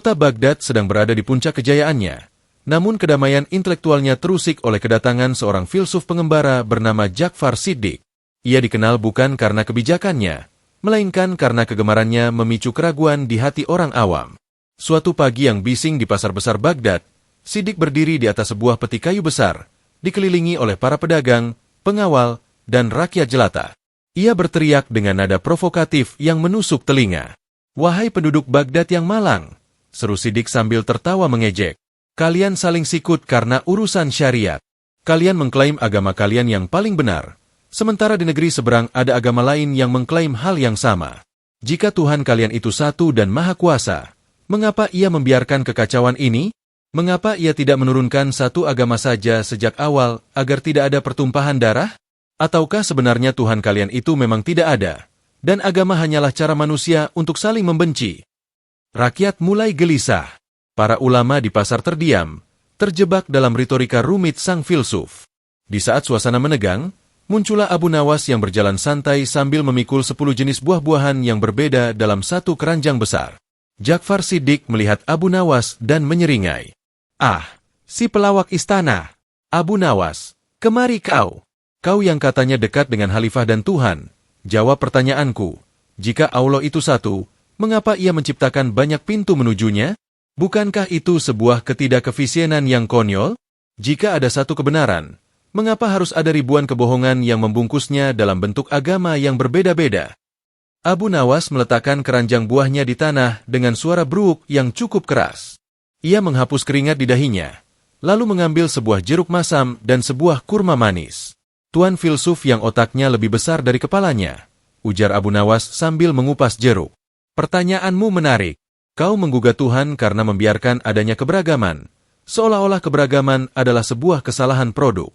Kota Baghdad sedang berada di puncak kejayaannya, namun kedamaian intelektualnya terusik oleh kedatangan seorang filsuf pengembara bernama Ja'far Shiddiq. Ia dikenal bukan karena kebijakannya, melainkan karena kegemarannya memicu keraguan di hati orang awam. Suatu pagi yang bising di pasar besar Baghdad, Shiddiq berdiri di atas sebuah peti kayu besar, dikelilingi oleh para pedagang, pengawal, dan rakyat jelata. Ia berteriak dengan nada provokatif yang menusuk telinga. "Wahai penduduk Baghdad yang malang," seru Shiddiq sambil tertawa mengejek. "Kalian saling sikut karena urusan syariat. Kalian mengklaim agama kalian yang paling benar, sementara di negeri seberang ada agama lain yang mengklaim hal yang sama. Jika Tuhan kalian itu satu dan maha kuasa, mengapa ia membiarkan kekacauan ini? Mengapa ia tidak menurunkan satu agama saja sejak awal agar tidak ada pertumpahan darah? Ataukah sebenarnya Tuhan kalian itu memang tidak ada, dan agama hanyalah cara manusia untuk saling membenci?" Rakyat mulai gelisah. Para ulama di pasar terdiam, terjebak dalam retorika rumit sang filsuf. Di saat suasana menegang, muncullah Abu Nawas yang berjalan santai sambil memikul 10 jenis buah-buahan yang berbeda dalam satu keranjang besar. Ja'far Shiddiq melihat Abu Nawas dan menyeringai. "Ah, si pelawak istana. Abu Nawas, kemari kau. Kau yang katanya dekat dengan Khalifah dan Tuhan. Jawab pertanyaanku. Jika Allah itu satu, mengapa ia menciptakan banyak pintu menujunya? Bukankah itu sebuah ketidakkefisienan yang konyol? Jika ada satu kebenaran, mengapa harus ada ribuan kebohongan yang membungkusnya dalam bentuk agama yang berbeda-beda?" Abu Nawas meletakkan keranjang buahnya di tanah dengan suara bruk yang cukup keras. Ia menghapus keringat di dahinya, lalu mengambil sebuah jeruk masam dan sebuah kurma manis. "Tuan filsuf yang otaknya lebih besar dari kepalanya," ujar Abu Nawas sambil mengupas jeruk. "Pertanyaanmu menarik. Kau menggugat Tuhan karena membiarkan adanya keberagaman, seolah-olah keberagaman adalah sebuah kesalahan produk."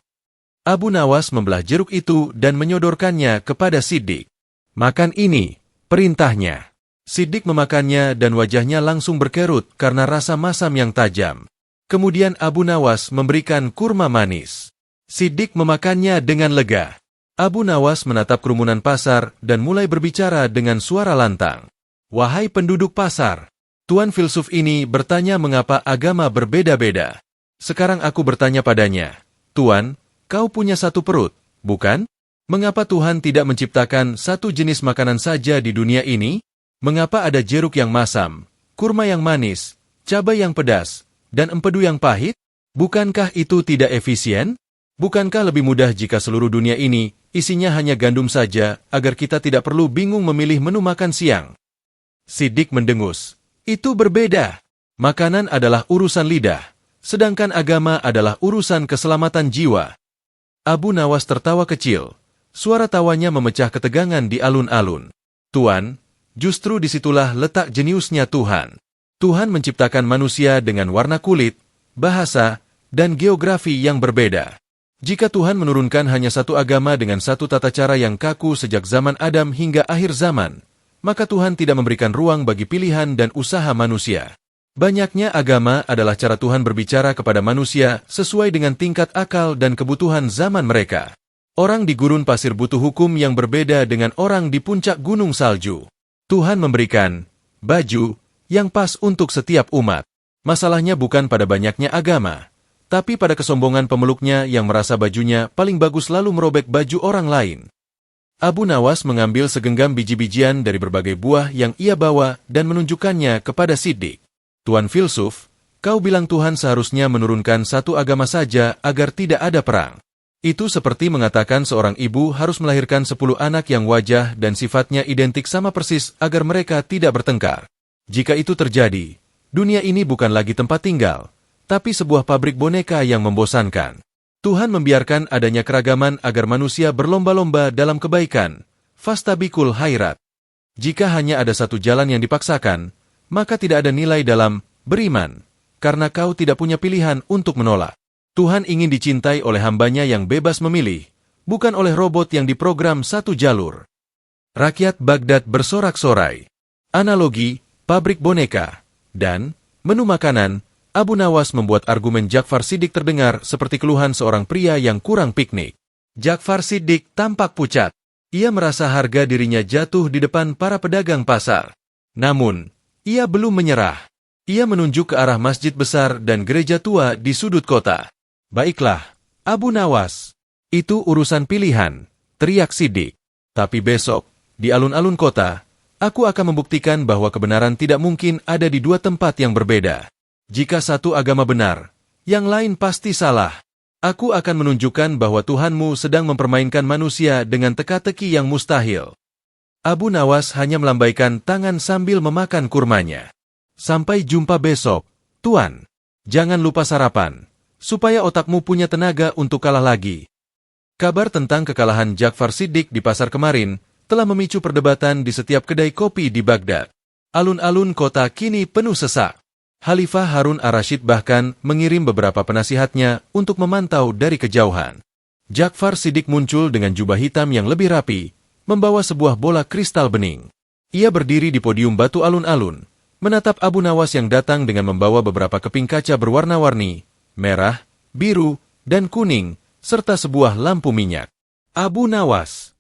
Abu Nawas membelah jeruk itu dan menyodorkannya kepada Shiddiq. "Makan ini," perintahnya. Shiddiq memakannya dan wajahnya langsung berkerut karena rasa masam yang tajam. Kemudian Abu Nawas memberikan kurma manis. Shiddiq memakannya dengan lega. Abu Nawas menatap kerumunan pasar dan mulai berbicara dengan suara lantang. "Wahai penduduk pasar, Tuan filsuf ini bertanya mengapa agama berbeda-beda. Sekarang aku bertanya padanya, Tuan, kau punya satu perut, bukan? Mengapa Tuhan tidak menciptakan satu jenis makanan saja di dunia ini? Mengapa ada jeruk yang masam, kurma yang manis, cabai yang pedas, dan empedu yang pahit? Bukankah itu tidak efisien? Bukankah lebih mudah jika seluruh dunia ini isinya hanya gandum saja agar kita tidak perlu bingung memilih menu makan siang?" Shiddiq mendengus. "Itu berbeda. Makanan adalah urusan lidah, sedangkan agama adalah urusan keselamatan jiwa." Abu Nawas tertawa kecil. Suara tawanya memecah ketegangan di alun-alun. "Tuan, justru disitulah letak jeniusnya Tuhan. Tuhan menciptakan manusia dengan warna kulit, bahasa, dan geografi yang berbeda. Jika Tuhan menurunkan hanya satu agama dengan satu tata cara yang kaku sejak zaman Adam hingga akhir zaman, maka Tuhan tidak memberikan ruang bagi pilihan dan usaha manusia. Banyaknya agama adalah cara Tuhan berbicara kepada manusia sesuai dengan tingkat akal dan kebutuhan zaman mereka. Orang di gurun pasir butuh hukum yang berbeda dengan orang di puncak gunung salju. Tuhan memberikan baju yang pas untuk setiap umat. Masalahnya bukan pada banyaknya agama, tapi pada kesombongan pemeluknya yang merasa bajunya paling bagus lalu merobek baju orang lain." Abu Nawas mengambil segenggam biji-bijian dari berbagai buah yang ia bawa dan menunjukkannya kepada Shiddiq. "Tuan filsuf, kau bilang Tuhan seharusnya menurunkan satu agama saja agar tidak ada perang. Itu seperti mengatakan seorang ibu harus melahirkan 10 anak yang wajah dan sifatnya identik sama persis agar mereka tidak bertengkar. Jika itu terjadi, dunia ini bukan lagi tempat tinggal, tapi sebuah pabrik boneka yang membosankan. Tuhan membiarkan adanya keragaman agar manusia berlomba-lomba dalam kebaikan, fastabiqul khairat. Jika hanya ada satu jalan yang dipaksakan, maka tidak ada nilai dalam beriman, karena kau tidak punya pilihan untuk menolak. Tuhan ingin dicintai oleh hambanya yang bebas memilih, bukan oleh robot yang diprogram satu jalur." Rakyat Baghdad bersorak-sorai. Analogi, pabrik boneka, dan menu makanan, Abu Nawas membuat argumen Ja'far Shiddiq terdengar seperti keluhan seorang pria yang kurang piknik. Ja'far Shiddiq tampak pucat. Ia merasa harga dirinya jatuh di depan para pedagang pasar. Namun, ia belum menyerah. Ia menunjuk ke arah masjid besar dan gereja tua di sudut kota. Baiklah, Abu Nawas. Itu urusan pilihan, teriak Siddiq. Tapi besok, di alun-alun kota, aku akan membuktikan bahwa kebenaran tidak mungkin ada di dua tempat yang berbeda. Jika satu agama benar, yang lain pasti salah. Aku akan menunjukkan bahwa Tuhanmu sedang mempermainkan manusia dengan teka-teki yang mustahil. Abu Nawas hanya melambaikan tangan sambil memakan kurmanya. Sampai jumpa besok, Tuan. Jangan lupa sarapan, supaya otakmu punya tenaga untuk kalah lagi. Kabar tentang kekalahan Ja'far Siddiq di pasar kemarin telah memicu perdebatan di setiap kedai kopi di Baghdad. Alun-alun kota kini penuh sesak. Khalifah Harun ar-Rasyid bahkan mengirim beberapa penasihatnya untuk memantau dari kejauhan. Ja'far Siddiq muncul dengan jubah hitam yang lebih rapi, membawa sebuah bola kristal bening. Ia berdiri di podium batu alun-alun, menatap Abu Nawas yang datang dengan membawa beberapa keping kaca berwarna-warni, merah, biru, dan kuning, serta sebuah lampu minyak. Abu Nawas.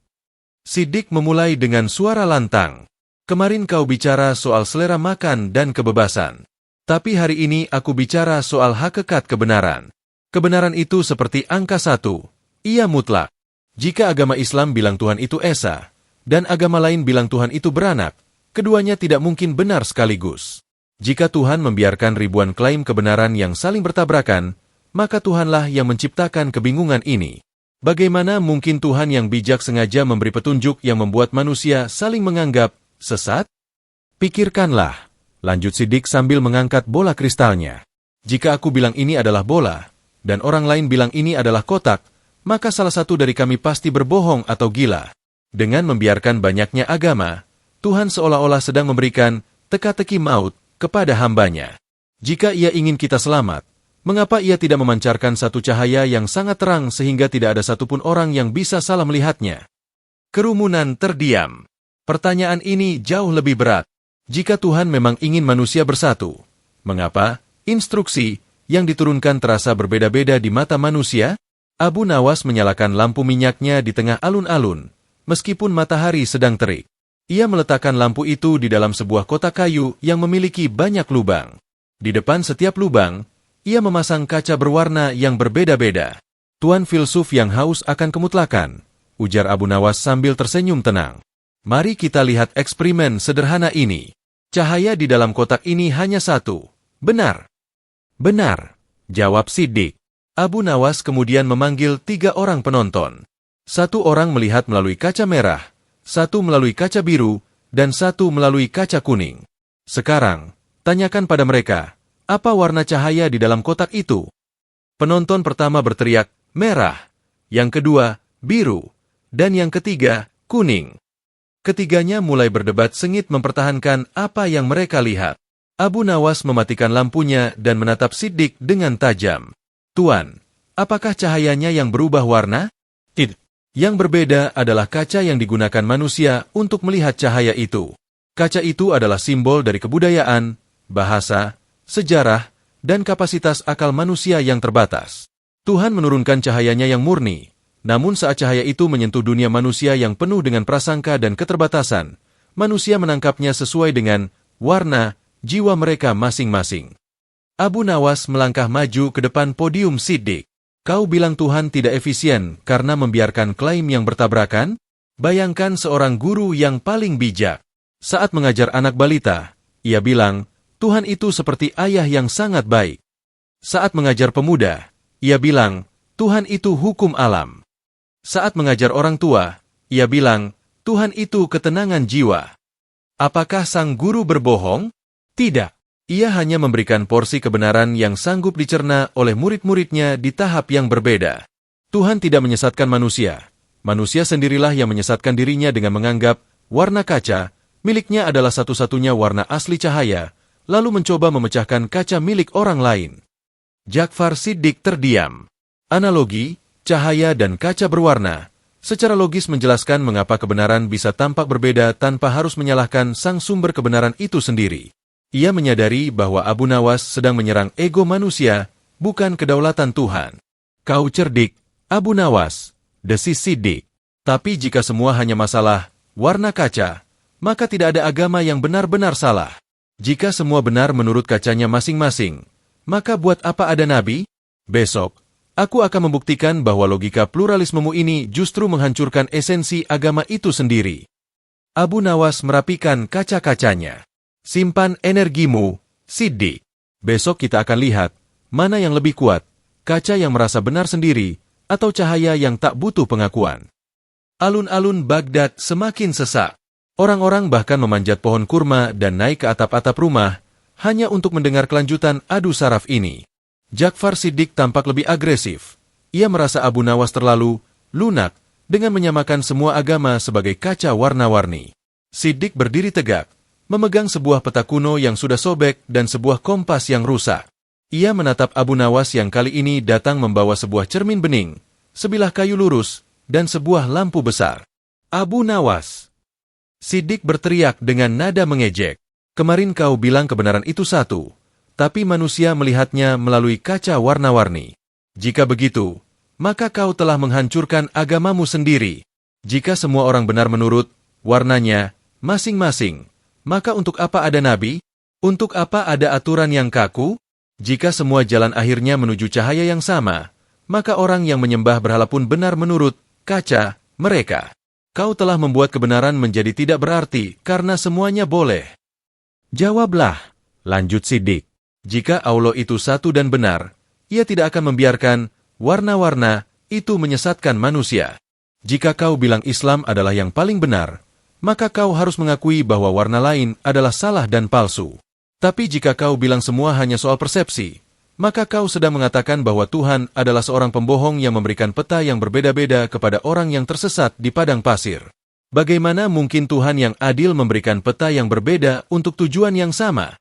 Siddiq memulai dengan suara lantang. Kemarin kau bicara soal selera makan dan kebebasan. Tapi hari ini aku bicara soal hakikat kebenaran. Kebenaran itu seperti angka 1. Ia mutlak. Jika agama Islam bilang Tuhan itu Esa, dan agama lain bilang Tuhan itu beranak, keduanya tidak mungkin benar sekaligus. Jika Tuhan membiarkan ribuan klaim kebenaran yang saling bertabrakan, maka Tuhanlah yang menciptakan kebingungan ini. Bagaimana mungkin Tuhan yang bijak sengaja memberi petunjuk yang membuat manusia saling menganggap sesat? Pikirkanlah, lanjut Siddiq sambil mengangkat bola kristalnya. Jika aku bilang ini adalah bola, dan orang lain bilang ini adalah kotak, maka salah satu dari kami pasti berbohong atau gila. Dengan membiarkan banyaknya agama, Tuhan seolah-olah sedang memberikan teka-teki maut kepada hambanya. Jika ia ingin kita selamat, mengapa ia tidak memancarkan satu cahaya yang sangat terang sehingga tidak ada satupun orang yang bisa salah melihatnya? Kerumunan terdiam. Pertanyaan ini jauh lebih berat. Jika Tuhan memang ingin manusia bersatu, mengapa instruksi yang diturunkan terasa berbeda-beda di mata manusia? Abu Nawas menyalakan lampu minyaknya di tengah alun-alun, meskipun matahari sedang terik. Ia meletakkan lampu itu di dalam sebuah kotak kayu yang memiliki banyak lubang. Di depan setiap lubang, ia memasang kaca berwarna yang berbeda-beda. Tuan filsuf yang haus akan kemutlakan, ujar Abu Nawas sambil tersenyum tenang. Mari kita lihat eksperimen sederhana ini. Cahaya di dalam kotak ini hanya satu. Benar. Benar, jawab Siddiq. Abu Nawas kemudian memanggil 3 orang penonton. 1 orang melihat melalui kaca merah, 1 melalui kaca biru, dan 1 melalui kaca kuning. Sekarang, tanyakan pada mereka, apa warna cahaya di dalam kotak itu? Penonton pertama berteriak, merah. Yang kedua, biru. Dan yang ketiga, kuning. Ketiganya mulai berdebat sengit mempertahankan apa yang mereka lihat. Abu Nawas mematikan lampunya dan menatap Siddiq dengan tajam. Tuan, apakah cahayanya yang berubah warna? Tidak. Yang berbeda adalah kaca yang digunakan manusia untuk melihat cahaya itu. Kaca itu adalah simbol dari kebudayaan, bahasa, sejarah, dan kapasitas akal manusia yang terbatas. Tuhan menurunkan cahayanya yang murni. Namun saat cahaya itu menyentuh dunia manusia yang penuh dengan prasangka dan keterbatasan, manusia menangkapnya sesuai dengan warna jiwa mereka masing-masing. Abu Nawas melangkah maju ke depan podium Siddiq. Kau bilang Tuhan tidak efisien karena membiarkan klaim yang bertabrakan? Bayangkan seorang guru yang paling bijak. Saat mengajar anak balita, ia bilang, Tuhan itu seperti ayah yang sangat baik. Saat mengajar pemuda, ia bilang, Tuhan itu hukum alam. Saat mengajar orang tua, ia bilang, Tuhan itu ketenangan jiwa. Apakah sang guru berbohong? Tidak. Ia hanya memberikan porsi kebenaran yang sanggup dicerna oleh murid-muridnya di tahap yang berbeda. Tuhan tidak menyesatkan manusia. Manusia sendirilah yang menyesatkan dirinya dengan menganggap warna kaca miliknya adalah satu-satunya warna asli cahaya, lalu mencoba memecahkan kaca milik orang lain. Ja'far Siddiq terdiam. Analogi cahaya dan kaca berwarna, secara logis menjelaskan mengapa kebenaran bisa tampak berbeda tanpa harus menyalahkan sang sumber kebenaran itu sendiri. Ia menyadari bahwa Abu Nawas sedang menyerang ego manusia, bukan kedaulatan Tuhan. Kau cerdik, Abu Nawas, desis Siddiq. Tapi jika semua hanya masalah warna kaca, maka tidak ada agama yang benar-benar salah. Jika semua benar menurut kacanya masing-masing, maka buat apa ada nabi? Besok, aku akan membuktikan bahwa logika pluralismemu ini justru menghancurkan esensi agama itu sendiri. Abu Nawas merapikan kaca-kacanya. Simpan energimu, Siddiq. Besok kita akan lihat, mana yang lebih kuat, kaca yang merasa benar sendiri, atau cahaya yang tak butuh pengakuan. Alun-alun Baghdad semakin sesak. Orang-orang bahkan memanjat pohon kurma dan naik ke atap-atap rumah, hanya untuk mendengar kelanjutan adu saraf ini. Ja'far Siddiq tampak lebih agresif. Ia merasa Abu Nawas terlalu lunak dengan menyamakan semua agama sebagai kaca warna-warni. Siddiq berdiri tegak, memegang sebuah peta kuno yang sudah sobek dan sebuah kompas yang rusak. Ia menatap Abu Nawas yang kali ini datang membawa sebuah cermin bening, sebilah kayu lurus, dan sebuah lampu besar. Abu Nawas! Siddiq berteriak dengan nada mengejek. Kemarin kau bilang kebenaran itu satu, tapi manusia melihatnya melalui kaca warna-warni. Jika begitu, maka kau telah menghancurkan agamamu sendiri. Jika semua orang benar menurut warnanya masing-masing, maka untuk apa ada nabi? Untuk apa ada aturan yang kaku? Jika semua jalan akhirnya menuju cahaya yang sama, maka orang yang menyembah berhala pun benar menurut kaca mereka. Kau telah membuat kebenaran menjadi tidak berarti karena semuanya boleh. Jawablah, lanjut Siddiq. Jika Allah itu satu dan benar, ia tidak akan membiarkan warna-warna itu menyesatkan manusia. Jika kau bilang Islam adalah yang paling benar, maka kau harus mengakui bahwa warna lain adalah salah dan palsu. Tapi jika kau bilang semua hanya soal persepsi, maka kau sedang mengatakan bahwa Tuhan adalah seorang pembohong yang memberikan peta yang berbeda-beda kepada orang yang tersesat di padang pasir. Bagaimana mungkin Tuhan yang adil memberikan peta yang berbeda untuk tujuan yang sama?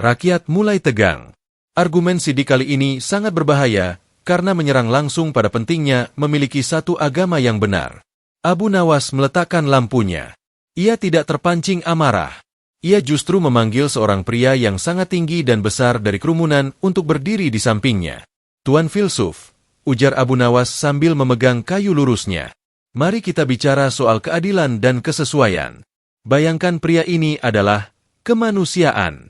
Rakyat mulai tegang. Argumen Siddiq kali ini sangat berbahaya karena menyerang langsung pada pentingnya memiliki satu agama yang benar. Abu Nawas meletakkan lampunya. Ia tidak terpancing amarah. Ia justru memanggil seorang pria yang sangat tinggi dan besar dari kerumunan untuk berdiri di sampingnya. Tuan filsuf, ujar Abu Nawas sambil memegang kayu lurusnya. Mari kita bicara soal keadilan dan kesesuaian. Bayangkan pria ini adalah kemanusiaan.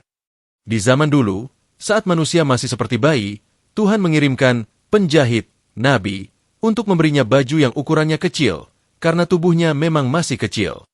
Di zaman dulu, saat manusia masih seperti bayi, Tuhan mengirimkan penjahit, nabi, untuk memberinya baju yang ukurannya kecil, karena tubuhnya memang masih kecil.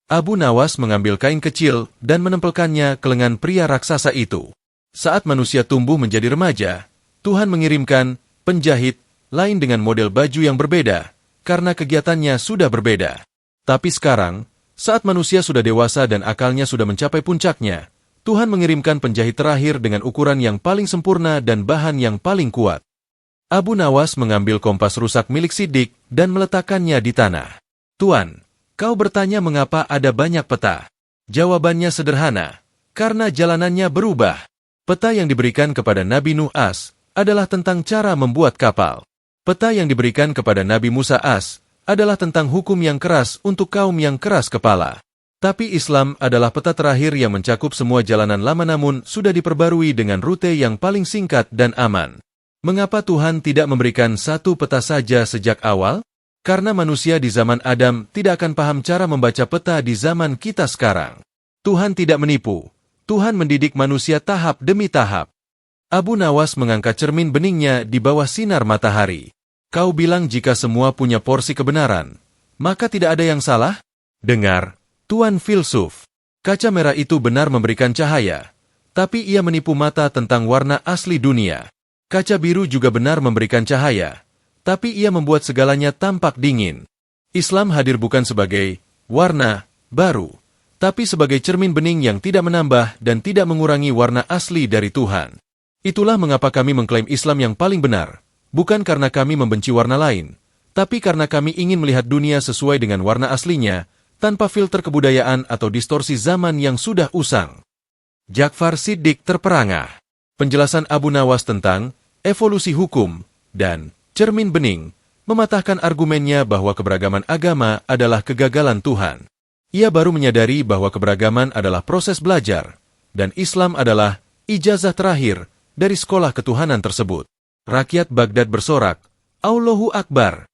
Abu Nawas mengambil kain kecil dan menempelkannya ke lengan pria raksasa itu. Saat manusia tumbuh menjadi remaja, Tuhan mengirimkan penjahit lain dengan model baju yang berbeda, karena kegiatannya sudah berbeda. Tapi sekarang, saat manusia sudah dewasa dan akalnya sudah mencapai puncaknya, Tuhan mengirimkan penjahit terakhir dengan ukuran yang paling sempurna dan bahan yang paling kuat. Abu Nawas mengambil kompas rusak milik Siddiq dan meletakkannya di tanah. Tuan, kau bertanya mengapa ada banyak peta. Jawabannya sederhana, karena jalanannya berubah. Peta yang diberikan kepada Nabi Nuh As adalah tentang cara membuat kapal. Peta yang diberikan kepada Nabi Musa As adalah tentang hukum yang keras untuk kaum yang keras kepala. Tapi Islam adalah peta terakhir yang mencakup semua jalanan lama namun sudah diperbarui dengan rute yang paling singkat dan aman. Mengapa Tuhan tidak memberikan satu peta saja sejak awal? Karena manusia di zaman Adam tidak akan paham cara membaca peta di zaman kita sekarang. Tuhan tidak menipu. Tuhan mendidik manusia tahap demi tahap. Abu Nawas mengangkat cermin beningnya di bawah sinar matahari. Kau bilang jika semua punya porsi kebenaran, maka tidak ada yang salah? Dengar, Tuan filsuf. Kaca merah itu benar memberikan cahaya, tapi ia menipu mata tentang warna asli dunia. Kaca biru juga benar memberikan cahaya, tapi ia membuat segalanya tampak dingin. Islam hadir bukan sebagai warna baru, tapi sebagai cermin bening yang tidak menambah dan tidak mengurangi warna asli dari Tuhan. Itulah mengapa kami mengklaim Islam yang paling benar, bukan karena kami membenci warna lain, tapi karena kami ingin melihat dunia sesuai dengan warna aslinya, tanpa filter kebudayaan atau distorsi zaman yang sudah usang. Ja'far Siddiq terperangah. Penjelasan Abu Nawas tentang evolusi hukum dan cermin bening mematahkan argumennya bahwa keberagaman agama adalah kegagalan Tuhan. Ia baru menyadari bahwa keberagaman adalah proses belajar, dan Islam adalah ijazah terakhir dari sekolah ketuhanan tersebut. Rakyat Baghdad bersorak, Allahu Akbar.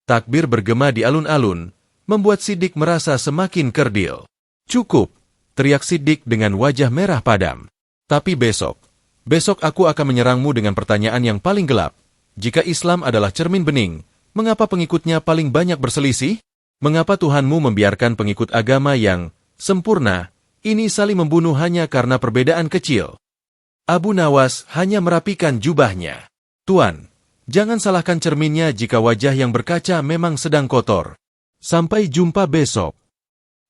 Takbir bergema di alun-alun, membuat Siddiq merasa semakin kerdil. Cukup, teriak Siddiq dengan wajah merah padam. Tapi besok aku akan menyerangmu dengan pertanyaan yang paling gelap. Jika Islam adalah cermin bening, mengapa pengikutnya paling banyak berselisih? Mengapa Tuhanmu membiarkan pengikut agama yang sempurna ini saling membunuh hanya karena perbedaan kecil? Abu Nawas hanya merapikan jubahnya. Tuan, jangan salahkan cerminnya jika wajah yang berkaca memang sedang kotor. Sampai jumpa besok.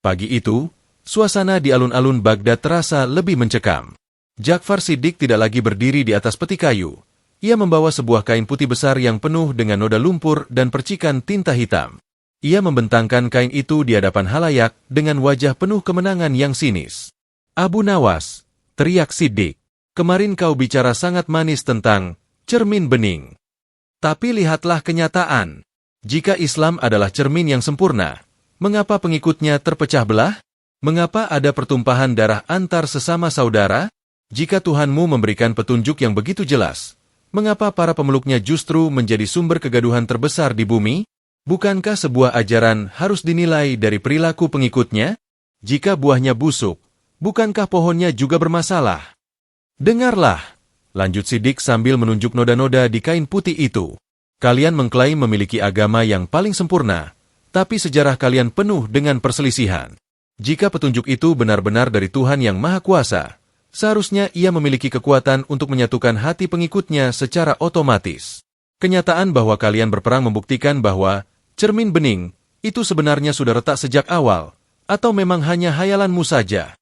Pagi itu, suasana di alun-alun Baghdad terasa lebih mencekam. Ja'far Siddiq tidak lagi berdiri di atas peti kayu. Ia membawa sebuah kain putih besar yang penuh dengan noda lumpur dan percikan tinta hitam. Ia membentangkan kain itu di hadapan halayak dengan wajah penuh kemenangan yang sinis. Abu Nawas, teriak Siddiq, kemarin kau bicara sangat manis tentang cermin bening. Tapi lihatlah kenyataan. Jika Islam adalah cermin yang sempurna, mengapa pengikutnya terpecah belah? Mengapa ada pertumpahan darah antar sesama saudara? Jika Tuhanmu memberikan petunjuk yang begitu jelas, mengapa para pemeluknya justru menjadi sumber kegaduhan terbesar di bumi? Bukankah sebuah ajaran harus dinilai dari perilaku pengikutnya? Jika buahnya busuk, bukankah pohonnya juga bermasalah? Dengarlah, lanjut Siddiq sambil menunjuk noda-noda di kain putih itu. Kalian mengklaim memiliki agama yang paling sempurna, tapi sejarah kalian penuh dengan perselisihan. Jika petunjuk itu benar-benar dari Tuhan yang Maha Kuasa, seharusnya ia memiliki kekuatan untuk menyatukan hati pengikutnya secara otomatis. Kenyataan bahwa kalian berperang membuktikan bahwa cermin bening itu sebenarnya sudah retak sejak awal, atau memang hanya hayalanmu saja.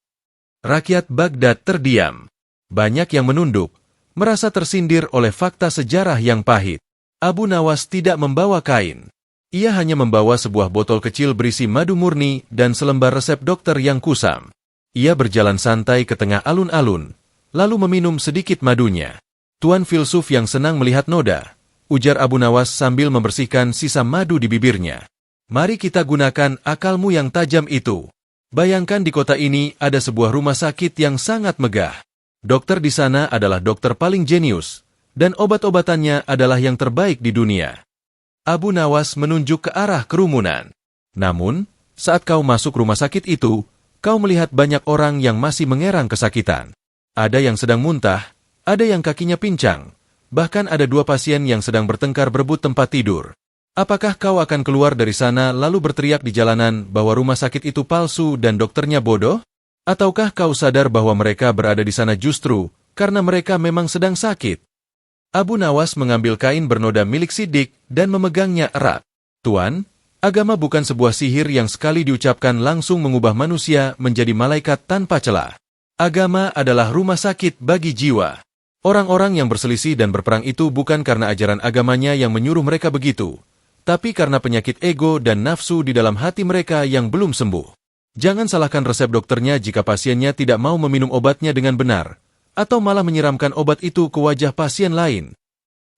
Rakyat Baghdad terdiam. Banyak yang menunduk, merasa tersindir oleh fakta sejarah yang pahit. Abu Nawas tidak membawa kain. Ia hanya membawa sebuah botol kecil berisi madu murni dan selembar resep dokter yang kusam. Ia berjalan santai ke tengah alun-alun, lalu meminum sedikit madunya. Tuan filsuf yang senang melihat noda, ujar Abu Nawas sambil membersihkan sisa madu di bibirnya. Mari kita gunakan akalmu yang tajam itu. Bayangkan di kota ini ada sebuah rumah sakit yang sangat megah. Dokter di sana adalah dokter paling jenius, dan obat-obatannya adalah yang terbaik di dunia. Abu Nawas menunjuk ke arah kerumunan. Namun, saat kau masuk rumah sakit itu, kau melihat banyak orang yang masih mengerang kesakitan. Ada yang sedang muntah, ada yang kakinya pincang, bahkan ada 2 pasien yang sedang bertengkar berebut tempat tidur. Apakah kau akan keluar dari sana lalu berteriak di jalanan bahwa rumah sakit itu palsu dan dokternya bodoh? Ataukah kau sadar bahwa mereka berada di sana justru karena mereka memang sedang sakit? Abu Nawas mengambil kain bernoda milik Siddiq dan memegangnya erat. Tuan, agama bukan sebuah sihir yang sekali diucapkan langsung mengubah manusia menjadi malaikat tanpa celah. Agama adalah rumah sakit bagi jiwa. Orang-orang yang berselisih dan berperang itu bukan karena ajaran agamanya yang menyuruh mereka begitu, tapi karena penyakit ego dan nafsu di dalam hati mereka yang belum sembuh. Jangan salahkan resep dokternya jika pasiennya tidak mau meminum obatnya dengan benar, atau malah menyiramkan obat itu ke wajah pasien lain.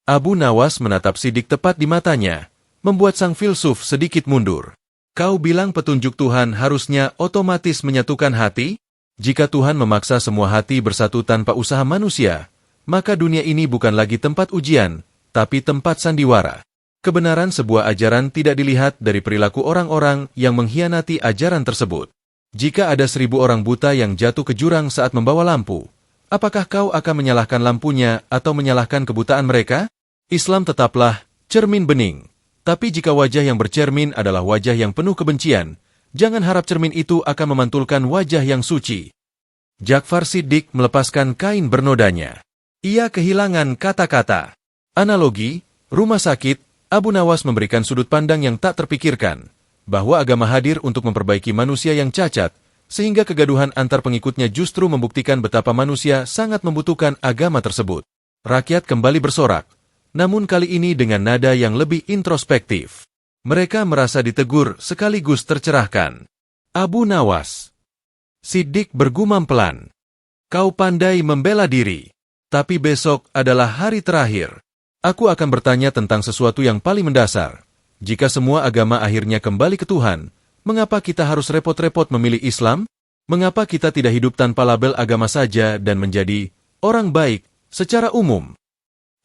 Abu Nawas menatap Siddiq tepat di matanya, membuat sang filsuf sedikit mundur. Kau bilang petunjuk Tuhan harusnya otomatis menyatukan hati? Jika Tuhan memaksa semua hati bersatu tanpa usaha manusia, maka dunia ini bukan lagi tempat ujian, tapi tempat sandiwara. Kebenaran sebuah ajaran tidak dilihat dari perilaku orang-orang yang mengkhianati ajaran tersebut. Jika ada 1000 orang buta yang jatuh ke jurang saat membawa lampu, apakah kau akan menyalahkan lampunya atau menyalahkan kebutaan mereka? Islam tetaplah cermin bening. Tapi jika wajah yang bercermin adalah wajah yang penuh kebencian, jangan harap cermin itu akan memantulkan wajah yang suci. Ja'far Siddiq melepaskan kain bernodanya. Ia kehilangan kata-kata. Analogi, rumah sakit, Abu Nawas memberikan sudut pandang yang tak terpikirkan, bahwa agama hadir untuk memperbaiki manusia yang cacat, sehingga kegaduhan antar pengikutnya justru membuktikan betapa manusia sangat membutuhkan agama tersebut. Rakyat kembali bersorak, namun kali ini dengan nada yang lebih introspektif. Mereka merasa ditegur sekaligus tercerahkan. Abu Nawas. Siddiq bergumam pelan. Kau pandai membela diri, tapi besok adalah hari terakhir. Aku akan bertanya tentang sesuatu yang paling mendasar. Jika semua agama akhirnya kembali ke Tuhan, mengapa kita harus repot-repot memilih Islam? Mengapa kita tidak hidup tanpa label agama saja dan menjadi orang baik secara umum?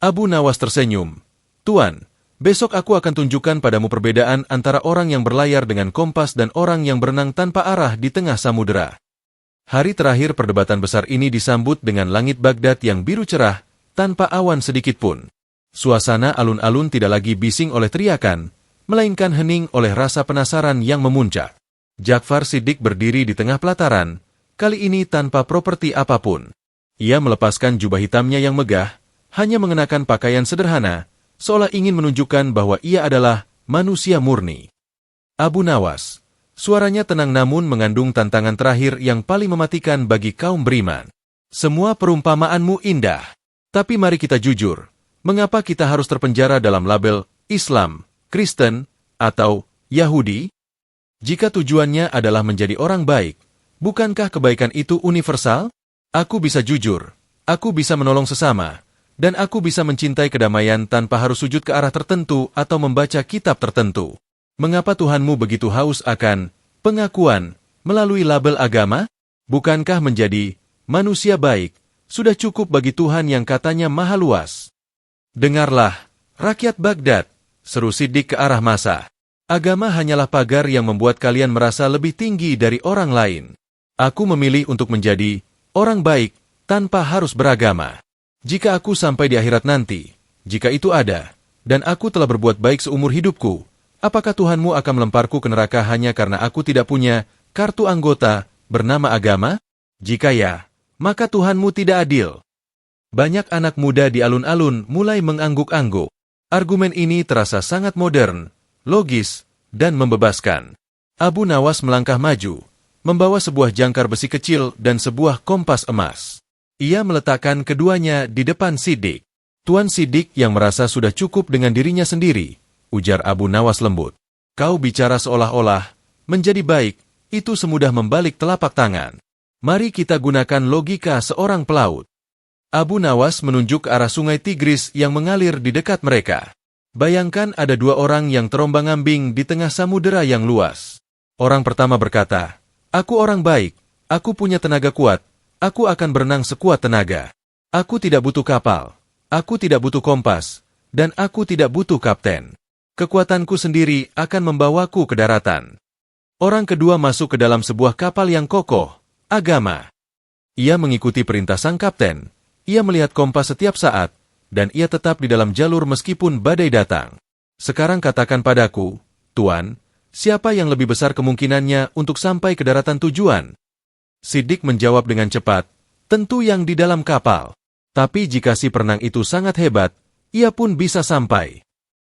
Abu Nawas tersenyum. Tuan, besok aku akan tunjukkan padamu perbedaan antara orang yang berlayar dengan kompas dan orang yang berenang tanpa arah di tengah samudera. Hari terakhir perdebatan besar ini disambut dengan langit Baghdad yang biru cerah, tanpa awan sedikit pun. Suasana alun-alun tidak lagi bising oleh teriakan, melainkan hening oleh rasa penasaran yang memuncak. Ja'far Shiddiq berdiri di tengah pelataran, kali ini tanpa properti apapun. Ia melepaskan jubah hitamnya yang megah, hanya mengenakan pakaian sederhana, seolah ingin menunjukkan bahwa ia adalah manusia murni. Abu Nawas, suaranya tenang namun mengandung tantangan terakhir yang paling mematikan bagi kaum beriman. Semua perumpamaanmu indah, tapi mari kita jujur, mengapa kita harus terpenjara dalam label Islam, Kristen, atau Yahudi? Jika tujuannya adalah menjadi orang baik, bukankah kebaikan itu universal? Aku bisa jujur, aku bisa menolong sesama, dan aku bisa mencintai kedamaian tanpa harus sujud ke arah tertentu atau membaca kitab tertentu. Mengapa Tuhanmu begitu haus akan pengakuan melalui label agama? Bukankah menjadi manusia baik sudah cukup bagi Tuhan yang katanya maha luas? Dengarlah, rakyat Baghdad, seru Shiddiq ke arah massa. Agama hanyalah pagar yang membuat kalian merasa lebih tinggi dari orang lain. Aku memilih untuk menjadi orang baik tanpa harus beragama. Jika aku sampai di akhirat nanti, jika itu ada, dan aku telah berbuat baik seumur hidupku, apakah Tuhanmu akan melemparku ke neraka hanya karena aku tidak punya kartu anggota bernama agama? Jika ya, maka Tuhanmu tidak adil. Banyak anak muda di alun-alun mulai mengangguk-angguk. Argumen ini terasa sangat modern, logis, dan membebaskan. Abu Nawas melangkah maju, membawa sebuah jangkar besi kecil dan sebuah kompas emas. Ia meletakkan keduanya di depan Shiddiq. Tuan Shiddiq yang merasa sudah cukup dengan dirinya sendiri, ujar Abu Nawas lembut. Kau bicara seolah-olah menjadi baik, itu semudah membalik telapak tangan. Mari kita gunakan logika seorang pelaut. Abu Nawas menunjuk ke arah sungai Tigris yang mengalir di dekat mereka. Bayangkan ada dua orang yang terombang-ambing di tengah samudera yang luas. Orang pertama berkata, aku orang baik, aku punya tenaga kuat, aku akan berenang sekuat tenaga. Aku tidak butuh kapal, aku tidak butuh kompas, dan aku tidak butuh kapten. Kekuatanku sendiri akan membawaku ke daratan. Orang kedua masuk ke dalam sebuah kapal yang kokoh, agama. Ia mengikuti perintah sang kapten, ia melihat kompas setiap saat, dan ia tetap di dalam jalur meskipun badai datang. Sekarang katakan padaku, Tuan, siapa yang lebih besar kemungkinannya untuk sampai ke daratan tujuan? Shiddiq menjawab dengan cepat, tentu yang di dalam kapal. Tapi jika si perenang itu sangat hebat, ia pun bisa sampai.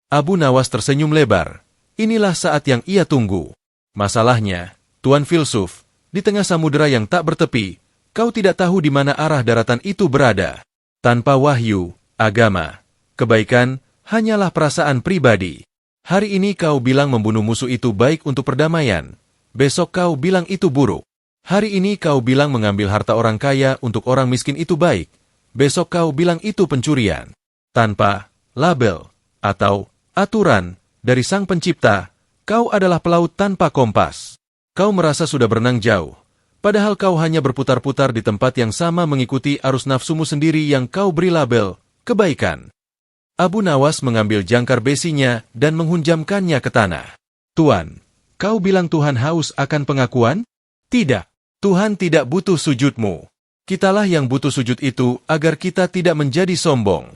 Abu Nawas tersenyum lebar. Inilah saat yang ia tunggu. Masalahnya, Tuan Filsuf, di tengah samudera yang tak bertepi, kau tidak tahu di mana arah daratan itu berada. Tanpa wahyu, agama, kebaikan, hanyalah perasaan pribadi. Hari ini kau bilang membunuh musuh itu baik untuk perdamaian. Besok kau bilang itu buruk. Hari ini kau bilang mengambil harta orang kaya untuk orang miskin itu baik. Besok kau bilang itu pencurian. Tanpa label atau aturan dari Sang Pencipta, kau adalah pelaut tanpa kompas. Kau merasa sudah berenang jauh, padahal kau hanya berputar-putar di tempat yang sama mengikuti arus nafsumu sendiri yang kau beri label kebaikan. Abu Nawas mengambil jangkar besinya dan menghunjamkannya ke tanah. Tuan, kau bilang Tuhan haus akan pengakuan? Tidak, Tuhan tidak butuh sujudmu. Kitalah yang butuh sujud itu agar kita tidak menjadi sombong.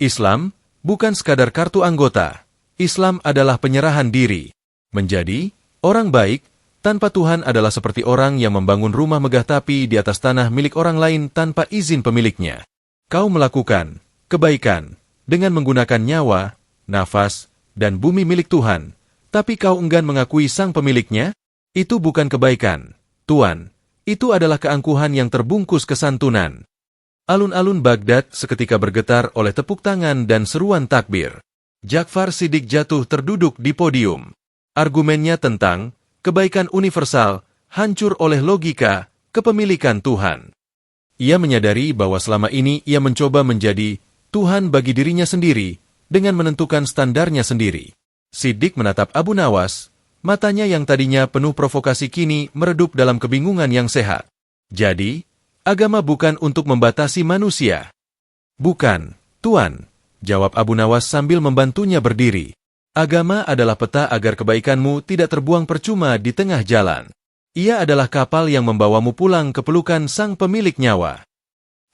Islam bukan sekadar kartu anggota. Islam adalah penyerahan diri. Menjadi orang baik tanpa Tuhan adalah seperti orang yang membangun rumah megah tapi di atas tanah milik orang lain tanpa izin pemiliknya. Kau melakukan kebaikan dengan menggunakan nyawa, nafas, dan bumi milik Tuhan, tapi kau enggan mengakui sang pemiliknya? Itu bukan kebaikan, Tuan. Itu adalah keangkuhan yang terbungkus kesantunan. Alun-alun Baghdad seketika bergetar oleh tepuk tangan dan seruan takbir. Ja'far Shiddiq jatuh terduduk di podium. Argumennya tentang kebaikan universal hancur oleh logika kepemilikan Tuhan. Ia menyadari bahwa selama ini ia mencoba menjadi Tuhan bagi dirinya sendiri dengan menentukan standarnya sendiri. Shiddiq menatap Abu Nawas, matanya yang tadinya penuh provokasi kini meredup dalam kebingungan yang sehat. Jadi, agama bukan untuk membatasi manusia. Bukan, Tuan, jawab Abu Nawas sambil membantunya berdiri. Agama adalah peta agar kebaikanmu tidak terbuang percuma di tengah jalan. Ia adalah kapal yang membawamu pulang ke pelukan sang pemilik nyawa.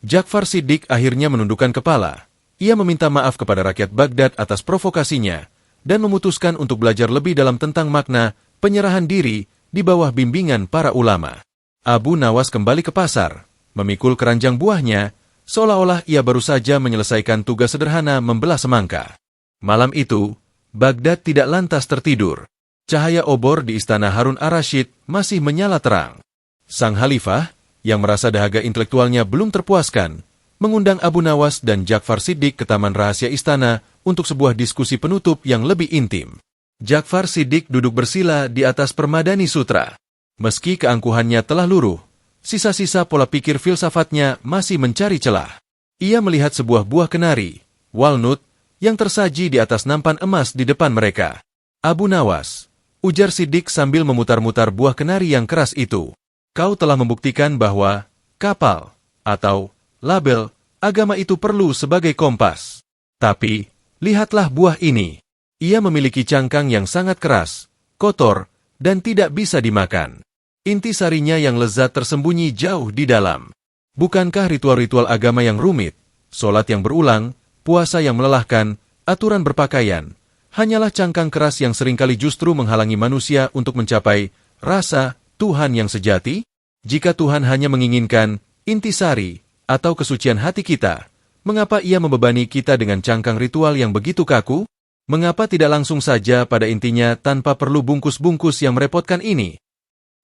Ja'far Shiddiq akhirnya menundukkan kepala. Ia meminta maaf kepada rakyat Baghdad atas provokasinya dan memutuskan untuk belajar lebih dalam tentang makna penyerahan diri di bawah bimbingan para ulama. Abu Nawas kembali ke pasar, memikul keranjang buahnya, seolah-olah ia baru saja menyelesaikan tugas sederhana membelah semangka. Malam itu, Baghdad tidak lantas tertidur. Cahaya obor di istana Harun ar-Rasyid masih menyala terang. Sang Khalifah, yang merasa dahaga intelektualnya belum terpuaskan, mengundang Abu Nawas dan Ja'far Shiddiq ke taman rahasia istana untuk sebuah diskusi penutup yang lebih intim. Ja'far Shiddiq duduk bersila di atas permadani sutra. Meski keangkuhannya telah luruh, sisa-sisa pola pikir filsafatnya masih mencari celah. Ia melihat sebuah buah kenari, walnut, yang tersaji di atas nampan emas di depan mereka. Abu Nawas, ujar Shiddiq sambil memutar-mutar buah kenari yang keras itu. Kau telah membuktikan bahwa kapal, atau label, agama itu perlu sebagai kompas. Tapi, lihatlah buah ini. Ia memiliki cangkang yang sangat keras, kotor, dan tidak bisa dimakan. Intisarinya yang lezat tersembunyi jauh di dalam. Bukankah ritual-ritual agama yang rumit, solat yang berulang, puasa yang melelahkan, aturan berpakaian, hanyalah cangkang keras yang seringkali justru menghalangi manusia untuk mencapai rasa Tuhan yang sejati? Jika Tuhan hanya menginginkan intisari atau kesucian hati kita, mengapa ia membebani kita dengan cangkang ritual yang begitu kaku? Mengapa tidak langsung saja pada intinya tanpa perlu bungkus-bungkus yang merepotkan ini?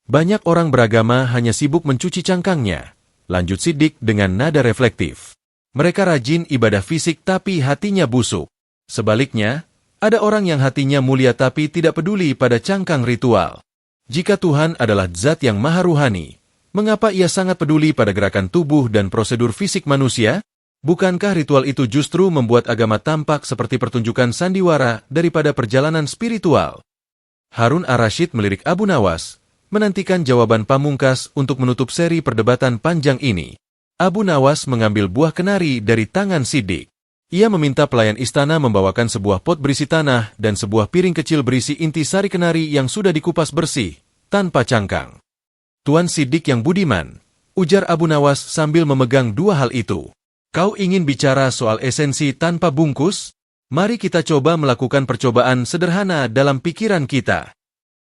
Banyak orang beragama hanya sibuk mencuci cangkangnya, lanjut Shiddiq dengan nada reflektif. Mereka rajin ibadah fisik tapi hatinya busuk. Sebaliknya, ada orang yang hatinya mulia tapi tidak peduli pada cangkang ritual. Jika Tuhan adalah zat yang maha ruhani, mengapa ia sangat peduli pada gerakan tubuh dan prosedur fisik manusia? Bukankah ritual itu justru membuat agama tampak seperti pertunjukan sandiwara daripada perjalanan spiritual? Harun ar-Rasyid melirik Abu Nawas, menantikan jawaban pamungkas untuk menutup seri perdebatan panjang ini. Abu Nawas mengambil buah kenari dari tangan Shiddiq. Ia meminta pelayan istana membawakan sebuah pot berisi tanah dan sebuah piring kecil berisi intisari kenari yang sudah dikupas bersih, tanpa cangkang. Tuan Shiddiq yang budiman, ujar Abu Nawas sambil memegang dua hal itu. Kau ingin bicara soal esensi tanpa bungkus? Mari kita coba melakukan percobaan sederhana dalam pikiran kita.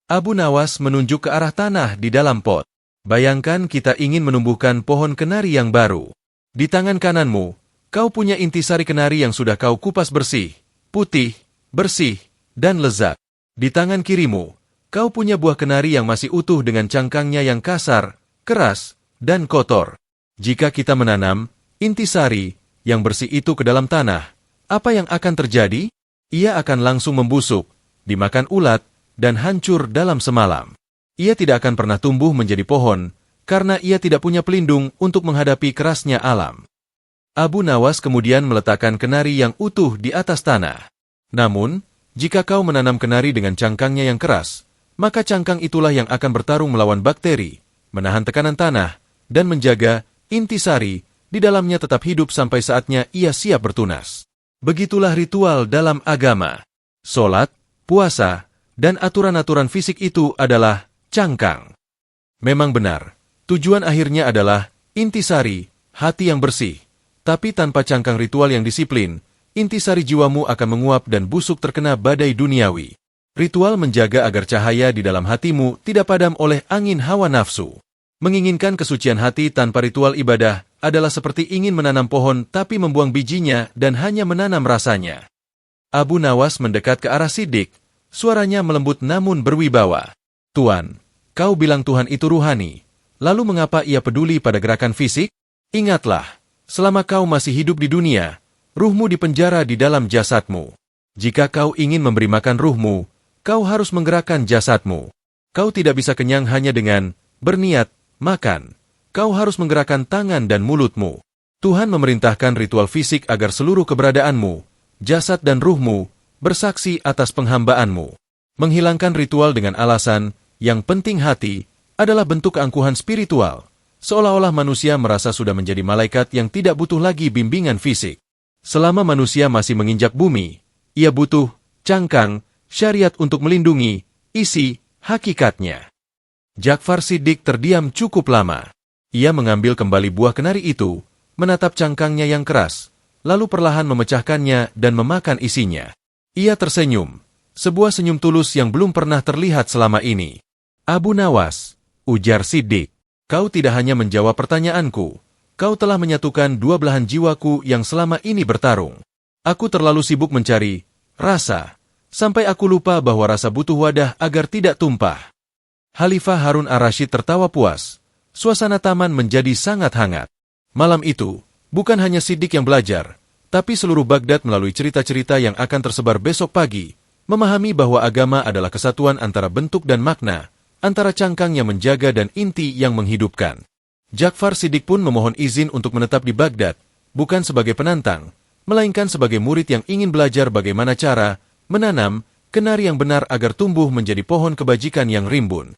Abu Nawas menunjuk ke arah tanah di dalam pot. Bayangkan kita ingin menumbuhkan pohon kenari yang baru. Di tangan kananmu, kau punya intisari kenari yang sudah kau kupas bersih, putih, bersih, dan lezat. Di tangan kirimu, kau punya buah kenari yang masih utuh dengan cangkangnya yang kasar, keras, dan kotor. Jika kita menanam intisari yang bersih itu ke dalam tanah, apa yang akan terjadi? Ia akan langsung membusuk, dimakan ulat, dan hancur dalam semalam. Ia tidak akan pernah tumbuh menjadi pohon, karena ia tidak punya pelindung untuk menghadapi kerasnya alam. Abu Nawas kemudian meletakkan kenari yang utuh di atas tanah. Namun, jika kau menanam kenari dengan cangkangnya yang keras, maka cangkang itulah yang akan bertarung melawan bakteri, menahan tekanan tanah, dan menjaga intisari di dalamnya tetap hidup sampai saatnya ia siap bertunas. Begitulah ritual dalam agama. Solat, puasa, dan aturan-aturan fisik itu adalah cangkang. Memang benar, tujuan akhirnya adalah intisari, hati yang bersih. Tapi tanpa cangkang ritual yang disiplin, intisari jiwamu akan menguap dan busuk terkena badai duniawi. Ritual menjaga agar cahaya di dalam hatimu tidak padam oleh angin hawa nafsu. Menginginkan kesucian hati tanpa ritual ibadah adalah seperti ingin menanam pohon tapi membuang bijinya dan hanya menanam rasanya. Abu Nawas mendekat ke arah Shiddiq, suaranya melembut namun berwibawa. Tuan, kau bilang Tuhan itu ruhani, lalu mengapa ia peduli pada gerakan fisik? Ingatlah, selama kau masih hidup di dunia, ruhmu dipenjara di dalam jasadmu. Jika kau ingin memberi makan ruhmu, kau harus menggerakkan jasadmu. Kau tidak bisa kenyang hanya dengan berniat makan. Kau harus menggerakkan tangan dan mulutmu. Tuhan memerintahkan ritual fisik agar seluruh keberadaanmu, jasad dan ruhmu, bersaksi atas penghambaanmu. Menghilangkan ritual dengan alasan, yang penting hati, adalah bentuk keangkuhan spiritual. Seolah-olah manusia merasa sudah menjadi malaikat yang tidak butuh lagi bimbingan fisik. Selama manusia masih menginjak bumi, ia butuh cangkang, syariat untuk melindungi isi hakikatnya. Ja'far Shiddiq terdiam cukup lama. Ia mengambil kembali buah kenari itu, menatap cangkangnya yang keras, lalu perlahan memecahkannya dan memakan isinya. Ia tersenyum, sebuah senyum tulus yang belum pernah terlihat selama ini. Abu Nawas, ujar Shiddiq, kau tidak hanya menjawab pertanyaanku, kau telah menyatukan dua belahan jiwaku yang selama ini bertarung. Aku terlalu sibuk mencari rasa, sampai aku lupa bahwa rasa butuh wadah agar tidak tumpah. Khalifah Harun ar-Rasyid tertawa puas. Suasana taman menjadi sangat hangat. Malam itu, bukan hanya Shiddiq yang belajar, tapi seluruh Baghdad melalui cerita-cerita yang akan tersebar besok pagi, memahami bahwa agama adalah kesatuan antara bentuk dan makna, antara cangkang yang menjaga dan inti yang menghidupkan. Ja'far Shiddiq pun memohon izin untuk menetap di Baghdad, bukan sebagai penantang, melainkan sebagai murid yang ingin belajar bagaimana cara menanam kenari yang benar agar tumbuh menjadi pohon kebajikan yang rimbun.